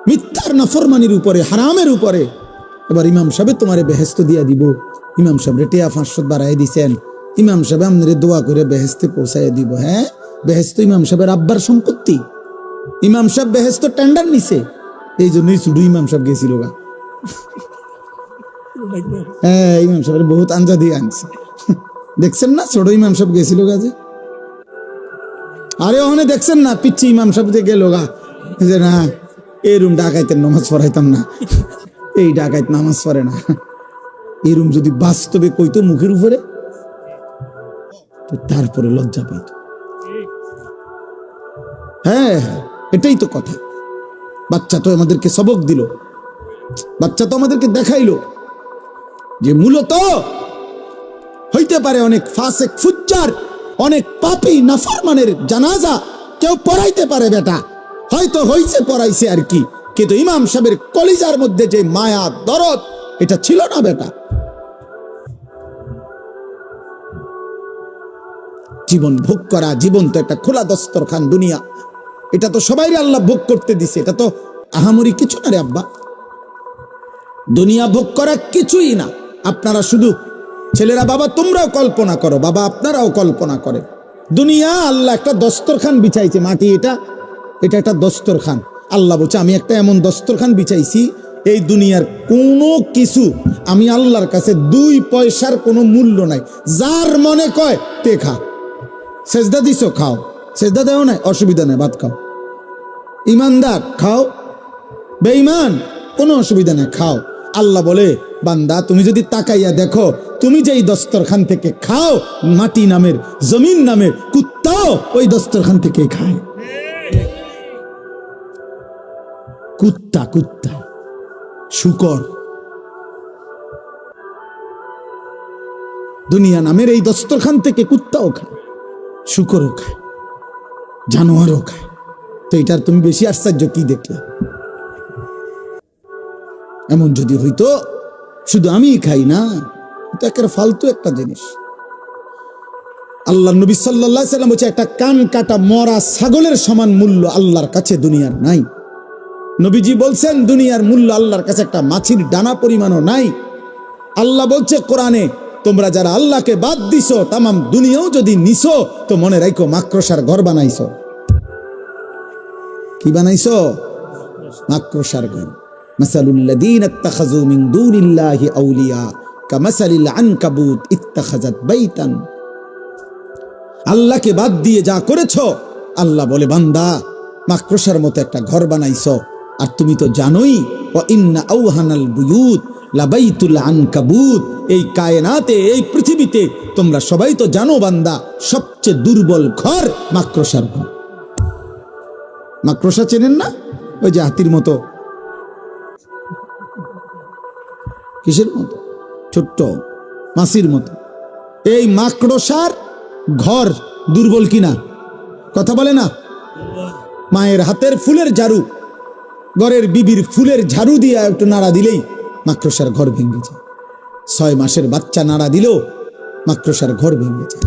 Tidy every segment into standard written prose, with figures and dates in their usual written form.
মিথ্যার নাফরমানির উপরে, হারামের উপরে। এবার ইমাম সাহেব তোমারে বেহেস্ত দিয়া দিব, ইমাম সাহেব টিয়া 500 বাড়াই দিছেন, ইমাম সাহেব আপনারে দোয়া করে বেহেস্তে পৌঁছাই দিব। হ্যাঁ, বেহেস্ত ইমাম সাহেবের আব্বার সম্পত্তি, ইমাম সাহেব বেহেস্ত টেন্ডার নিছে, এই জন্যই শুধু ইমাম সাহেব গেছিল গা। হ্যাঁ, ইমাম সাহেবের বহুত আঞ্জা দিয়ে আনছে, দেখছেন না, ছোট ইমাম সাহেব গেছিল গাছে। আরে ওখানে দেখছেন না, পিচ্ছি ইমাম সাহেব যে গেল গা, যে না এই রুম ডাকাইতের নামাজ পড়াইতাম না, এই ডাকাইত নামাজ পড়ে না, এই রুম যদি বাস্তবে কইতো মুখের উপরে, তো তারপরে লজ্জা পাইত। হ্যাঁ, এটাই তো কথা। বাচ্চা তো আমাদেরকে সবক দিল, বাচ্চা তো আমাদেরকে দেখাইলো যে মূলত হইতে পারে অনেক ফাসেক ফুজ্জার, অনেক পাপী নাফরমানের জানাজা কেউ পড়াইতে পারে বেটা, হয়তো হইছে পড়াইছে আর কি, কিন্তু ইমাম সাহেবের কলিজার মধ্যে যে মায়া দরদ, এটা ছিল না বেটা। জীবন ভোগ করা, জীবন তো একটা খোলা দস্তরখান দুনিয়া, এটা তো সবাই আল্লাহ ভোগ করতে দিছে, এটা তো আহামরি কিছু না রে আব্বা। দুনিয়া ভোগ করা কিছুই না। আপনারা শুধু ছেলেরা, বাবা তোমরাও কল্পনা করো, বাবা আপনারাও কল্পনা করে, দুনিয়া আল্লাহ একটা দস্তরখান বিছাইছে, মাটি, এটা একটা দস্তরখান। আল্লাহ বলছে আমি একটা এমন দস্তরখান বিছাইছি, এই দুনিয়ার কোনো কিছু আমি আল্লাহর কাছে 2 পয়সার কোনো মূল্য নাই। যার মনে কয় তে খা, সেজদা দিছো খাও, সেজদা দেও নাই অসুবিধা নাই, ভাত খাও, ইমানদার খাও, বেঈমান কোনো অসুবিধা নাই খাও। আল্লাহ বলে বান্দা তুমি যদি তাকাইয়া দেখো, তুমি যেই দস্তরখান থেকে খাও, মাটি নামের, জমিন নামের কুত্তাও ওই দস্তরখান থেকে খায়। কুত্তা, কুত্তা, শুকর, দুনিয়া নামের এই দস্তরখান থেকে কুত্তাও খায়, শুকরও খায়, জানোয়ারও খায়। তো এটার তুমি বেশি আশ্চর্য কি দেখলে? এমন যদি হইতো শুধু আমি খাই না, এটা একটা ফালতু একটা জিনিস। আল্লাহ নবী সাল্লাল্লাহু আলাইহি সাল্লাম বলছে একটা কান কাটা মরা ছাগলের সমান মূল্য আল্লাহর কাছে দুনিয়ার নাই। নবীজি বলছেন দুনিয়ার মূল্য আল্লাহর কাছে একটা মাছির ডানা পরিমাণও নাই। আল্লাহ বলছে কোরআনে, তোমরা যারা আল্লাহকে বাদ দিছো, তামাম দুনিয়াও যদি নিছো, তো মনে রাখো মাকড়সার ঘর বানাইছো। কি বানাইছো? মাকড়সার ঘর। মাসালুল্লাযীনা ইত্তাখাযু মিন দুনিল্লাহি আউলিয়া কামাসালিল আনকাবুত ইত্তাখাযাত বাইতান। আল্লাহকে বাদ দিয়ে যা করেছো, আল্লাহ বলে বান্দা মাকড়সার মতো একটা ঘর বানাইছো। আর তুমি তো জানোই, ওয়া ইন্না আওহানাল বুয়ুত লাবাইতুল আনকাবুত, এই কায়নাতে, এই পৃথিবীতে তোমরা সবাই তো জানো বান্দা, সবচেয়ে দুর্বল ঘর মাকড়সার ঘর। মাকড়সা চেনেন না? ওই যে হাতির মতো, কিসের মতো? ছোট্ট মাছির মতো। এই মাকড়সার ঘর দুর্বল কিনা? কথা বলে না? মায়ের হাতের ফুলের ঝাড়ু, ঘরের বিবির ফুলের ঝাড়ু দিয়ে একটু নাড়া দিলেই মাকড়সার ঘর ভেঙে যায়। 6 মাসের বাচ্চা নাড়া দিলেও মাকড়সার ঘর ভেঙে যায়।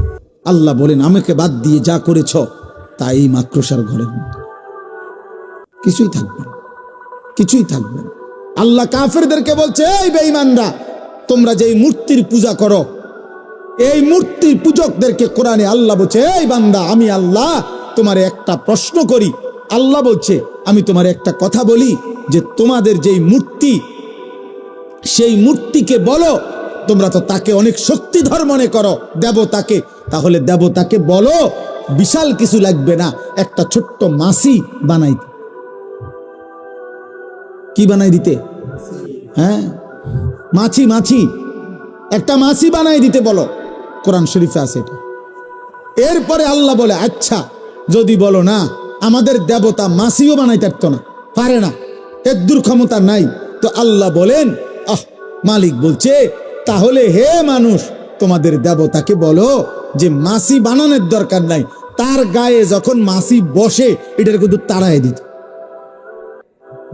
আল্লাহ বলেন আমাকে বাদ দিয়ে যা করেছ তা এই মাকড়সার ঘরের মতো, কিছুই থাকবে না, কিছুই থাকবে না। আল্লাহ কাফেরদেরকে বলছে, এই বেঈমানরা, তোমরা যে মূর্তির পূজা করো, এই মূর্তির পূজকদেরকে কোরআনে আল্লাহ বলছে, এই বান্দা আমি আল্লাহ তোমারে একটা প্রশ্ন করি। আল্লাহ বলছে আমি তোমার একটা কথা বলি, যে তোমাদের যেই মূর্তি, সেই মূর্তিকে বলো, তোমরা তো তাকে অনেক শক্তিধর মনে করো দেবতাকে, তাহলে দেবতাকে বলো বিশাল কিছু লাগবে না, একটা ছোট্ট মাছি বানাইতে। কি বানাই দিতে? হ্যাঁ, মাছি, মাছি, একটা মাছি বানাই দিতে বলো। কোরআন শরীফে আছে এটা। এরপরে আল্লাহ বলে আচ্ছা যদি বলো না, আমাদের দেবতা মাছিও বানাইতে পারতো না, পারে না, এর দূর ক্ষমতা নাই, তো আল্লাহ বলেন, মালিক বলছে তাহলে হে মানুষ, তোমাদের দেবতাকে বলো যে মাছি বানানোর দরকার নাই, তার গায়ে যখন মাছি বসে এটার কিন্তু তাড়াই দিত।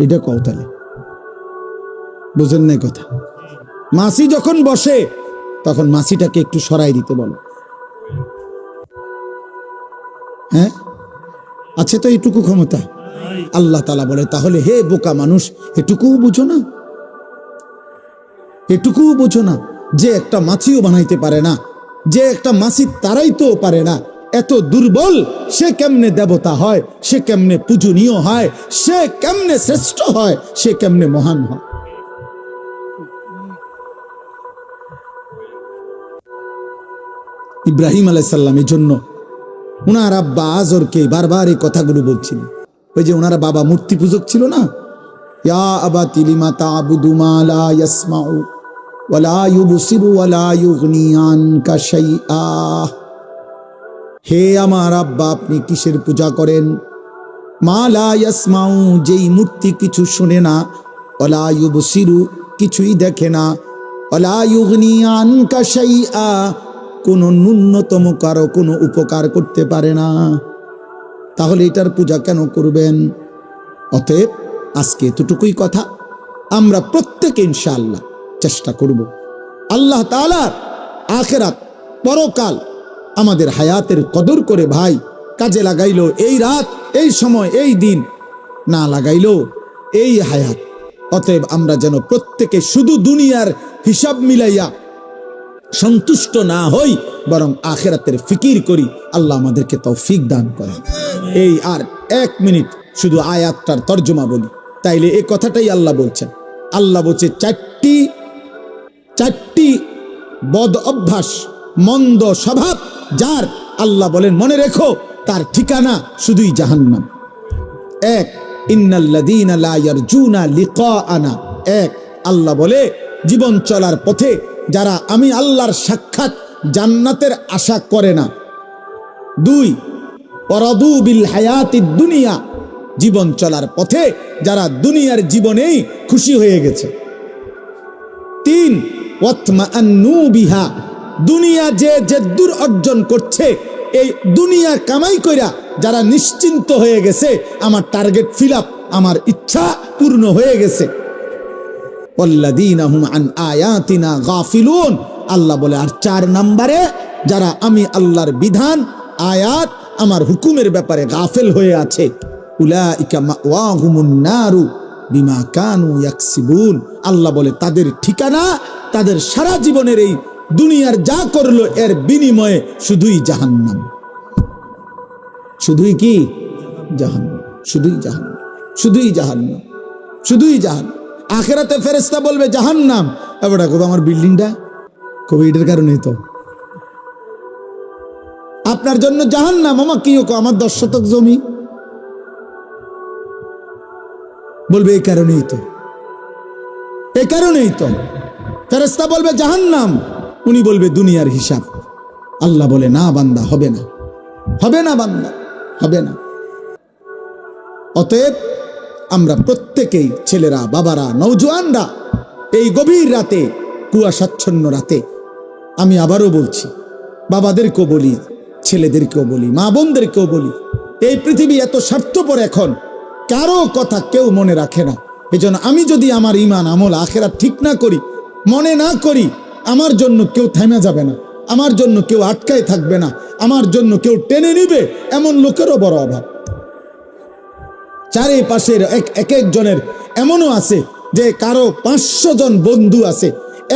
এটা কৌতালে বুঝেন নাই কথা? মাছি যখন বসে তখন মাছিটাকে একটু সরাই দিতে বলো। হ্যাঁ, আছে তো এইটুকু ক্ষমতা? আল্লাহ তাআলা বলে, তাহলে হে বোকা মানুষ, এটুকুও বুঝো না? এটুকুও বুঝো না যে একটা মাছিও বানাইতে পারে না, যে একটা মাছি তারাইতেও পারে না, এত দুর্বল সে কেমনে দেবতা হয়, সে কেমনে পূজনীয় হয়, সে কেমনে শ্রেষ্ঠ হয়, সে কেমনে মহান হয়? ইব্রাহিম আলাইহিস সালামের জন্য উনার আব্বা আজরকে বারবার এই কথাগুলো বলছিলেন। ওই যে ওনারা বাবা মূর্তি পূজক ছিল না, ইয়া আবাতি লিমা তা'বুদু মা লা ইয়াসমাউ ওয়া লা ইউবসিরু ওয়া লা ইউগনি আনকা শাইআ। হে আমার আব্বা, আপনি কিসের পূজা করেন? মা লা ইয়াসমাউ, যেই মূর্তি কিছু শুনে না, ওয়া লা ইউবসিরু, কিছুই দেখে না, ওয়া লা ইউগনি আনকা শাইআ, কোনো ন্যূনতম কারো কোনো উপকার করতে পারে না। তাহলে এটার পূজা কেন করবেন? অতএব আজকে এতটুকুই কথা, আমরা প্রত্যেকে ইনশাআল্লাহ চেষ্টা করব আল্লাহ তাআলার আখিরাত পরকাল আমাদের হায়াতের কদর করে ভাই কাজে লাগাইলো। এই রাত, এই সময়, এই দিন না লাগাইলো এই হায়াত। অতএব আমরা যেন প্রত্যেকে শুধু দুনিয়ার হিসাব মিলাইয়া সন্তুষ্ট না হই, বরং আখিরাতের ফিকির করি। আল্লাহ আমাদেরকে তৌফিক দান করেন। এই আর 1 মিনিট শুধু আয়াতটার তর্জমা বলি, তাইলে এই কথাটাই আল্লাহ বলছেন। আল্লাহ বলছে চারটি বদ অভ্যাস, মন্দ স্বভাব যার, আল্লাহ বলেন মনে রেখো তার ঠিকানা শুধুই জাহান্নাম। 1, ইন্নাল্লাযীনা লা ইয়ারজুনা লিকাআনা। 1, আল্লাহ বলে জীবন চলার পথে যারা আমি আল্লাহর সাক্ষাৎ জান্নাতের আশা করে না। 2, ওয়ারাদু বিল হায়াতিদ দুনিয়া, জীবন চলার পথে যারা দুনিয়ার জীবনেই খুশি হয়ে গেছে। 3, ওয়াতমাআন্নু বিহা, দুনিয়া যে জেদ্দুর অর্জন করছে, এই দুনিয়া কামাই কইরা যারা নিশ্চিন্ত হয়ে গেছে, আমার টার্গেট ফিল আপ, আমার ইচ্ছা পূর্ণ হয়ে গেছে। ওয়াল্লাযীনা হুম আন আয়াতিনা গাফিলুন, আল্লাহ বলে আর 4 নম্বরে যারা আমি আল্লাহর বিধান, আয়াত, আমার হুকুমের ব্যাপারে গাফেল হয়ে আছে, উলাইকা মাওয়াহুমুন নারু বিমা কানু ইয়াকসিবুন। আল্লাহ বলে তাদের ঠিকানা, তাদের সারা জীবনের এই দুনিয়ার যা করলো এর বিনিময়ে শুধুই জাহান্নাম। শুধুই কি জাহান্নাম, শুধুই জাহান্নাম, শুধুই জাহান্নাম, শুধুই জাহান্নাম। আখিরাতে ফেরেশতা বলবে জাহান্নাম, এবারে কবে আমার বিল্ডিংটা, কবে এটার কারণে তো আপনার জন্য জাহান্নাম, আমার কি আমার 10 শতক জমি, বলবে এই কারণেই তো, এই কারণেই তো। ফেরেশতা বলবে জাহান্নাম, উনি বলবে দুনিয়ার হিসাব। আল্লাহ বলে না বান্দা, হবে না, হবে না বান্দা, হবে না। অতএব আমরা প্রত্যেকেই, ছেলেরা, বাবারা, নওজোয়ানরা, এই গভীর রাতে, কুয়াশাচ্ছন্ন রাতে, আমি আবারও বলছি, বাবাদেরকেও বলি, ছেলেদেরকেও বলি, মা বোনদেরকেও বলি, এই পৃথিবী এত স্বার্থপর, এখন কারো কথা কেউ মনে রাখে না। এজন্য আমি যদি আমার ঈমান, আমল, আখিরাত ঠিক না করি, মনে না করি, আমার জন্য কেউ থামা যাবে না, আমার জন্য কেউ আটকায় থাকবে না, আমার জন্য কেউ টেনে নিবে, এমন লোকেরও বড় অভাব। চারিপাশের এক একজনের এমনও আছে যে কারো 500 জন বন্ধু আছে,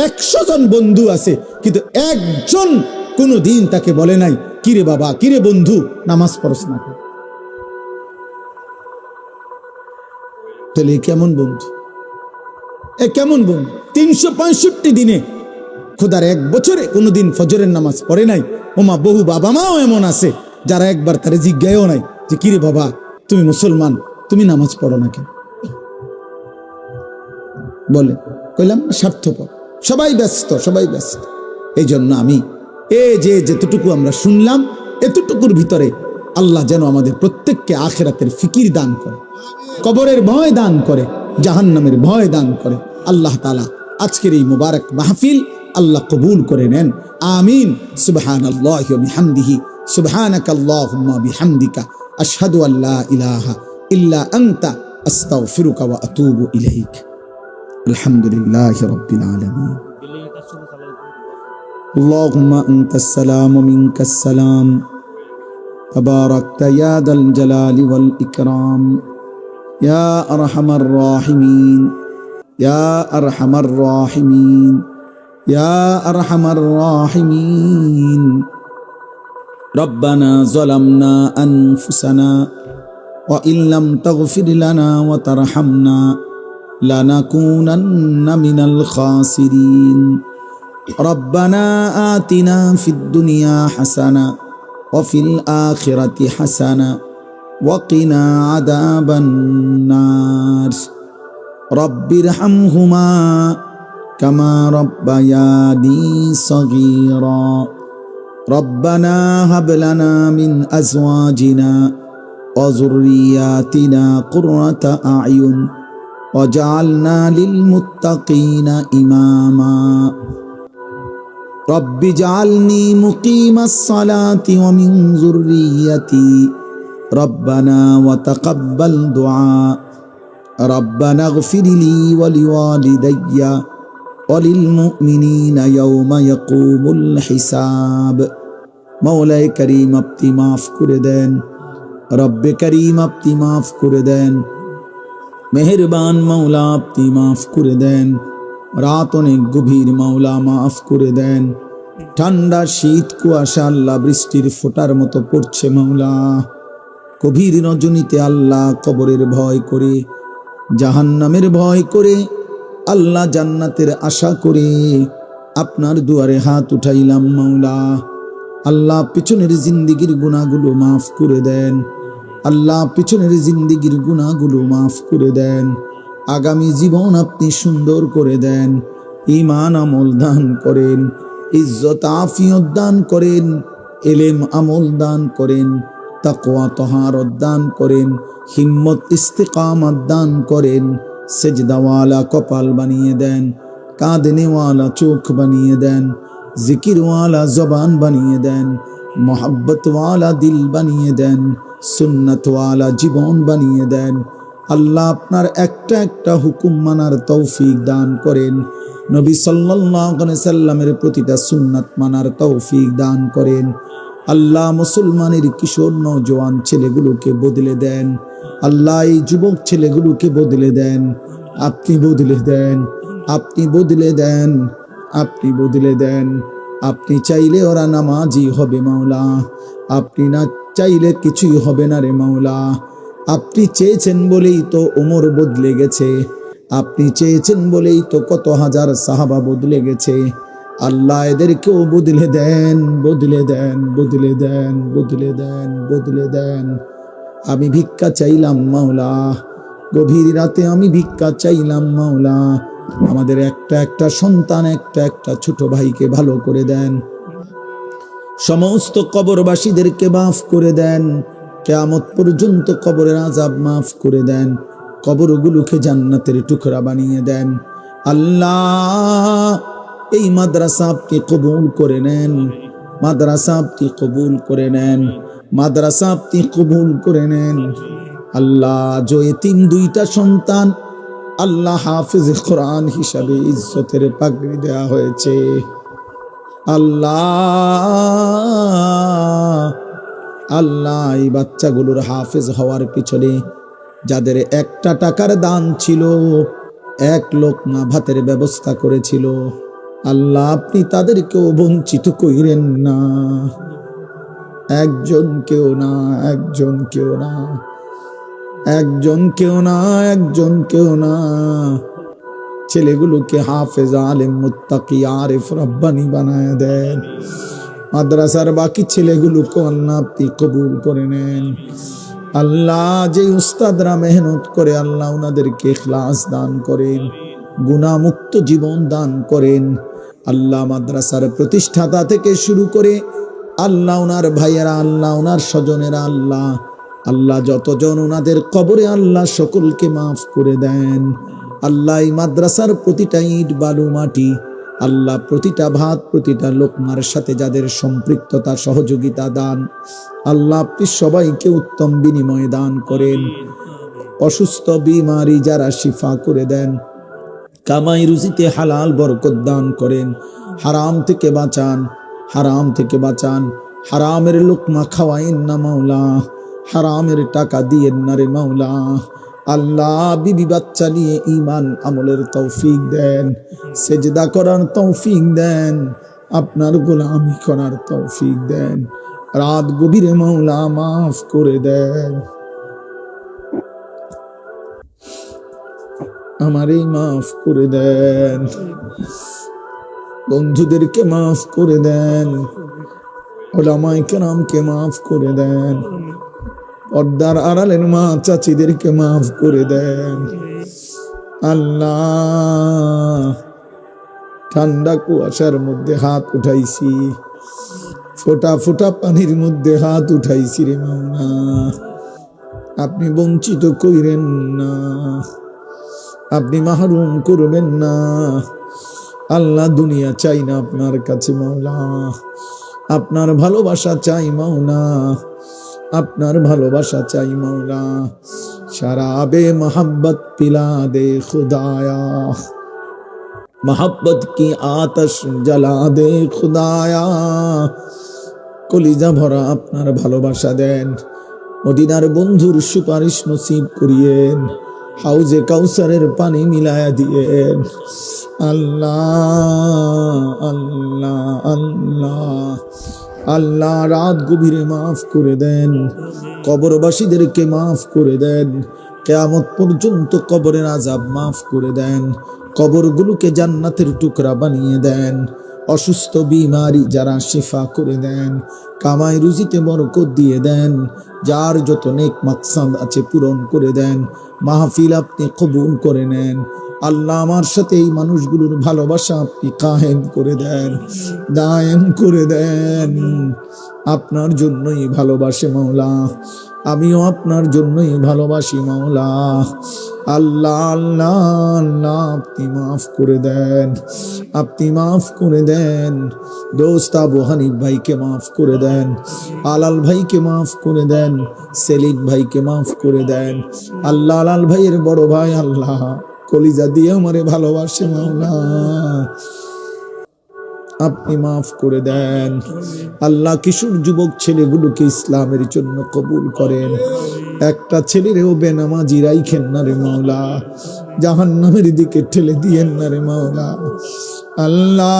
100 জন বন্ধু আছে, কিন্তু একজন কোনো দিন তাকে বলে নাই কিরে বাবা, কিরে বন্ধু, নামাজ পড়স না। তাহলে কেমন বন্ধু, এ কেমন বন্ধু? 365 দিনে, খোদার 1 বছরে কোনোদিন ফজরের নামাজ পড়ে নাই। ওমা, বহু বাবা মাও এমন আছে যারা একবার তারে জিজ্ঞাও নাই যে কিরে বাবা, তুমি মুসলমান, তুমি নামাজ পড়ো না কেন? বলে, কইলাম স্বার্থপর, সবাই ব্যস্ত, সবাই ব্যস্ত। এই জন্য আমি যেতটুকু আমরা শুনলাম, এতটুকুর ভিতরে আল্লাহ যেন আমাদের প্রত্যেককে আখিরাতের ফিকির দান করে, কবরের ভয় দান করে, জাহান্নামের ভয় দান করে। আল্লাহ তাআলা আজকের এই মুবারক মাহফিল আল্লাহ কবুল করে নেন, আমিন। সুবহানাল্লাহি ওয়া বিহামদিহি, সুবহানাকাল্লাহুম্মা বিহামদিকা, আশহাদু আল্লা ইলাহা ইল্লা আনতা, আস্তাগফিরুকা ওয়া আতুবু ইলাইক। আলহামদুলিল্লাহি রাব্বিল আলামিন। আল্লাহুম্মা আনতাস সালাম ওয়া মিনকাস সালাম, তাবারাকতা ইয়া দাল জালালি ওয়াল ইকরাম। ইয়া আরহামার রাহিমিন, ইয়া আরহামার রাহিমিন, ইয়া আরহামার রাহিমিন। রব্বানা যালামনা আনফুসানা ওয়া ইল্লাম তাগফির লানা ওয়া তারহামনা লানাকুনান্না মিনাল খাসিরিন। রব্বানা আতিনা ফিদ দুনিয়া হাসানা ওয়া ফিল আখিরাতি হাসানা ওয়া কিনা আযাবান নার। রব্বিরহামহুমা কামা রাব্বায়ানি সগীরা। রব্বানা হাব লানা মিন আজওয়াজিনা ওয়া যুররিয়াতিনা কুররাতা আ'য়ুন ওয়াজআলনা লিল মুত্তাকিনা ইমামা। রব্বি জাআলনি মুকিমাস সালাতি ওয়া মিন যুররিয়াতি রব্বানা ওয়া তাকাব্বাল দুআ। রব্বানা ইগফিরলি ওয়া লিওয়ালিদাইয়া ওয়া লিল মুমিনিনা ইয়াওমা ইয়াকুমুল হিসাব। মাওলায়ে কারীম আপনি মাফ করে দেন, রব্বে কারীম আপনি মাফ করে দেন, মেহেরবান মাওলা আপনি মাফ করে দেন। রাত অনেক গভীর, মাওলা মাফ করে দেন। ঠান্ডা শীত কুয়াশা আল্লাহ বৃষ্টির ফোঁটার মতো পড়ছে মাওলা। গভীর রজনীতে আল্লাহ কবরের ভয় করে, জাহান্নামের ভয় করে, আল্লাহ জান্নাতের আশা করে আপনার দুয়ারে হাত উঠাইলাম মাওলা। আল্লাহ পিছনের জিন্দেগির গুনাহগুলো মাফ করে দেন, আল্লাহ পিছনের জিন্দেগির গুনাহগুলো মাফ করে দেন। আগামী জীবন আপনি সুন্দর করে দেন, ঈমান আমল দান করেন, ইজ্জত আফিয়ত দান করেন, ইলম আমল দান করেন, তাকওয়া তাহারত দান করেন, হিম্মত ইস্তিকামত দান করেন। সেজদাওয়ালা কপাল বানিয়ে দেন, কাঁদনেওয়ালা চোখ বানিয়ে দেন, জিকিরওয়ালা জবান বানিয়ে দেন, মোহাব্বতওয়ালা দিল বানিয়ে দেন, সুন্নতওয়ালা জীবন বানিয়ে দেন। আল্লাহ আপনার একটা একটা হুকুম মানার তৌফিক দান করেন, নবী সাল্লাল্লাহু আলাইহি সাল্লামের প্রতিটা সুন্নাত মানার তৌফিক দান করেন। আল্লাহ মুসলমানের কিশোর নওজোয়ান ছেলেগুলোকে বদলে দেন, আল্লাহ এই যুবক ছেলেগুলোকে বদলে দেন, আপনি বদলে দেন, আপনি বদলে দেন, আপনি বদলে দেন। আপনি চাইলে ওরা নামাজি হবে মাওলা, আপনি না চাইলে কিছুই হবে না রে মাওলা। আপনি চেয়েছেন বলেই তো ওমর বদলে গেছে, আপনি চেয়েছেন বলেই তো কত হাজার সাহাবা বদলে গেছে। আল্লাহ এদেরকেও বদলে দেন, বদলে দেন, বদলে দেন, বদলে দেন, বদলে দেন। আমি ভিক্ষা চাইলাম মাওলা, গভীর রাতে আমি ভিক্ষা চাইলাম মাওলা। আমাদের একটা একটা সন্তান, একটা একটা ছোট ভাইকে ভালো করে দেন, সমস্ত কবরবাসীদেরকে মাফ করে দেন, কিয়ামত পর্যন্ত কবরের আযাব মাফ করে দেন, কবরগুলোকে জান্নাতের টুকরা বানিয়ে দেন। আল্লাহ এই মাদ্রাসা আপনি কবুল করে নেন, মাদ্রাসা আপনি কবুল করে নেন, মাদ্রাসা আপনি কবুল করে নেন। আল্লাহ যে এতিম দুইটা সন্তান আল্লাহ হাফেজ কোরআন হিসাবে ইজ্জতের পাগড়ি দেয়া হয়েছে, আল্লাহ আল্লাহ এই বাচ্চাগুলোর হাফেজ হওয়ার পিছনে যাদের একটা টাকার দান ছিল, এক লোকমা ভাতের ব্যবস্থা করেছিল, আল্লাহ আপনি তাদেরকেও বঞ্চিত কইরেন না। একজন কেউ না, একজন কেউ না, একজন কেউ না, একজন কেউ না। ছেলেগুলোকে হাফেজ, আলেম, মুত্তাকি, আরিফ, রব্বানি বানায় দেন। মাদ্রাসার বাকি ছেলেগুলোকে আল্লাহ আপনি কবুল করে নেন। আল্লাহ যে উস্তাদরা মেহনত করে আল্লাহ ওনাদেরকে ইখলাস দান করেন, গুনাহমুক্ত জীবন দান করেন। আল্লাহ মাদ্রাসার প্রতিষ্ঠাতা থেকে শুরু করে আল্লাহ ওনার ভাইয়েরা, আল্লাহ ওনার স্বজনেরা, আল্লাহ আল্লাহ যতজন ওনাদের কবরে আল্লাহ সকলকে মাফ করে দেন। আল্লাহ এই মাদ্রাসার প্রতিটা ইট বালু মাটি, আল্লাহ প্রতিটা ভাত প্রতিটা লোকমার সাথে যাদের সম্পৃক্ততা সহযোগিতা দান, আল্লাহ আপনি সবাইকে উত্তম বিনিময় দান করেন। অসুস্থ বিমারি যারা শিফা করে দেন, কামাই রুজিতে হালাল বরকত দান করেন, হারাম থেকে বাঁচান, হারাম থেকে বাঁচান। হারামের লোকমা খাওয়াইন না মাওলা, হারামের টাকা দিয়েন না রে মাওলা। আল্লাহ বিবি বাচ্চা নিয়ে ঈমান আমলের তৌফিক দেন, সেজদা করার তৌফিক দেন, আপনার গোলামি করার তৌফিক দেন। রাত গভীরে মাওলা মাফ করে দেন, আমারে মাফ করে দেন, বন্ধুদেরকে মাফ করে দেন, উলামায়ে কেরামকে মাফ করে দেন, পর্দার আড়ালের মা চাচিদেরকে মাফ করে দেন। আল্লাহ ঠান্ডা কুয়াশার মধ্যে হাত উঠাইছি, ফোঁটা ফোঁটা পানির মধ্যে হাত উঠাইছি রে মাওলা, আপনি বঞ্চিত কইরেন না, আপনি মাহরুম করবেন না। আল্লাহ দুনিয়া চাই না আপনার কাছে মাওলা, আপনার ভালোবাসা চাই মাওলা, আপনার ভালোবাসা চাই মাওলা। শরাবে মোহব্বত পিলা দে খুদায়া, मोहब्बत की आतश जला दे खुदाया। কলিজা ভরা আপনার ভালোবাসা দেন, মদিনার বন্ধুর সুপারিশ নসিব করিয়েন, হাউজে কাউসারের পানি মিলায়া দিয়েন। আল্লাহ আল্লাহ আল্লাহ আল্লাহ, রাত গভীরে মাফ করে দেন, কবরবাসীদেরকে মাফ করে দেন, কিয়ামত পর্যন্ত কবরের আযাব মাফ করে দেন, কবরগুলোকে জান্নাতের টুকরা বানিয়ে দেন, অসুস্থ বিমারি যারা শিফা করে দেন, কামাই রুজিতে বরকত দিয়ে দেন, যার যত নেক মাকসাদ আছে পূরণ করে দেন, মাহফিল আপনি কবুল করে নেন। আল্লাহ আমার সাথে এই মানুষগুলোর ভালোবাসা আপনি কায়েম করে দেন, দায়েম করে দেন। আপনার জন্যই ভালোবাসে মাওলা, আমিও আপনার জন্যই ভালোবাসি মাওলা। আল্লাহ আল্লাহ আল্লাহ, আপনি মাফ করে দেন, আপনি মাফ করে দেন। দোস্ত আবু হানিফ ভাইকে মাফ করে দেন, আলাল ভাইকে মাফ করে দেন, সেলিম ভাইকে মাফ করে দেন। আল্লাহ আলাল ভাইয়ের বড় ভাই আল্লাহ কলিজা দিয়ে আমারে ভালোবাসে মাওলা, আপনি মাফ করে দেন। আল্লাহ কিশোর যুবক ছেলেগুলোকে ইসলামের জন্য কবুল করেন, একটা ছেলেরেও বেনামাজি রাইখেন না রে মাওলা, জাহান্নামের দিকে ঠেলে দিয়েন না রে মাওলা। আল্লাহ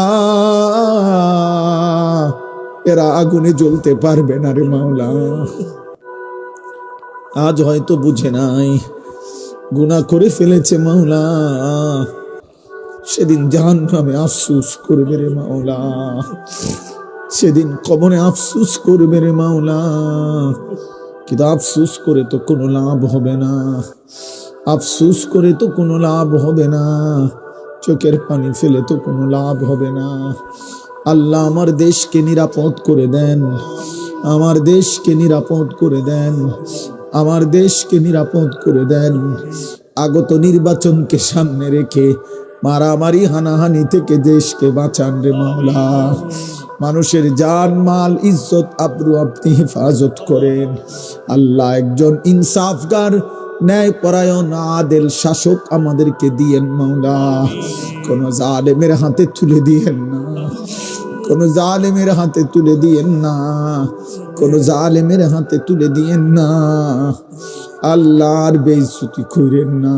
এরা আগুনে জ্বলতে পারবে না রে মাওলা, আজ হয়তো বুঝে নাই, গুনাহ করে ফেলেছে মাওলা, সেদিন জাহান্নামে আফসোস করবে রে মাওলা, সেদিন কবরে আফসোস করবে রে মাওলা। কিন্তু আফসোস করে তো কোনো লাভ হবে না, আফসোস করে তো কোনো লাভ হবে না, চোখের পানি ফেলে তো কোনো লাভ হবে না। আল্লাহ আমার দেশকে নিরাপদ করে দেন, আমার দেশকে নিরাপদ করে দেন, আমার দেশকে নিরাপদ করে দেন। আগত নির্বাচনকে সামনে রেখে মারামারি হানাহানি থেকে দেশকে বাঁচান রে মাওলা। মানুষের জান মাল ইজ্জত আবরু আপনি হেফাজত করেন। আল্লাহ একজন ইনসাফগার ন্যায় পরায়ণ আদেল শাসক আমাদেরকে দিয়েন মাওলা, কোন জালেমের হাতে তুলে দিয়েন না, কোন জালেমের হাতে তুলে দিয়েন না, কোন জালেমের হাতে তুলে দিয়েন না। আল্লাহর বেইজ্জতি করেন না।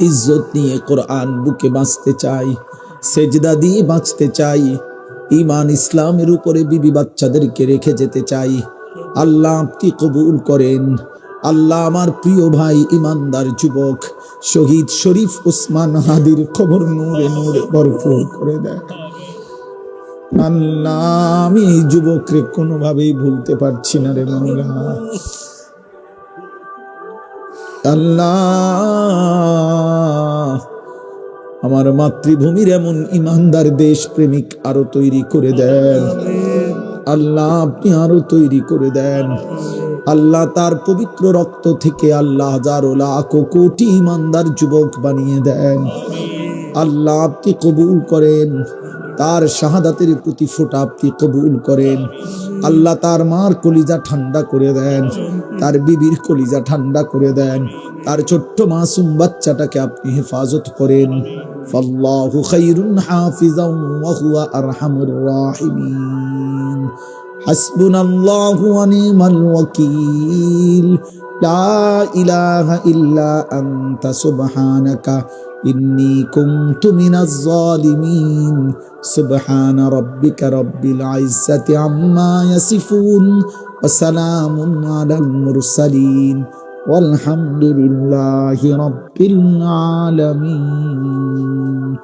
ইজ্জত নিয়ে কোরআন বুকে বাঁচতে চাই, সেজদা দিয়ে বাঁচতে চাই, ঈমান ইসলামের উপরে বিবি বাচ্চাদেরকে রেখে যেতে চাই। আল্লাহ আপনি কবুল করেন। আল্লাহ আমার প্রিয় ভাই ইমানদার যুবক শহীদ শরীফ ওসমান হাদির কবর নূরে নূরে ভরপুর করে দেয়। আল্লাহ আমি এই যুবককে কোনোভাবেই ভুলতে পারছি না রে মাওলা। আল্লাহ আমার মাতৃভূমির এমন ইমানদার দেশ প্রেমিক আরো তৈরি করে দেন। আল্লাহ আপনি আরো তৈরি করে দেন। আল্লাহ তার পবিত্র রক্ত থেকে আল্লাহ হাজারো লাখ কোটি ইমানদার যুবক বানিয়ে দেন। আল্লাহ আপনি কবুল করেন, তার শাহাদাতের প্রতি ফোঁটা আপনি কবুল করেন। আল্লাহ তার মার কলিজা ঠান্ডা করে দেন, তার বিবির কলিজা ঠান্ডা করে দেন, তার ছোট্ট মাসুম বাচ্চাটাকে আপনি হেফাজত করেন। ফাল্লাহু খায়রুন হাফিজান ওয়া হুয়া আরহামুর রাহিমিন। হাসবুনাল্লাহু ওয়া নি'মাল ওয়াকিল। লা ইলাহা ইল্লা আনতা সুবহানাকা ইন্নী কুনতু মিনাজ জালিমিন। সুবহানা রাব্বিকা রাব্বিল ইজ্জাতি আম্মা ইয়াসিফুন ওয়া সালামুন আলাল মুরসালিন ওয়ালহামদুলিল্লাহি রাব্বিল আলামিন।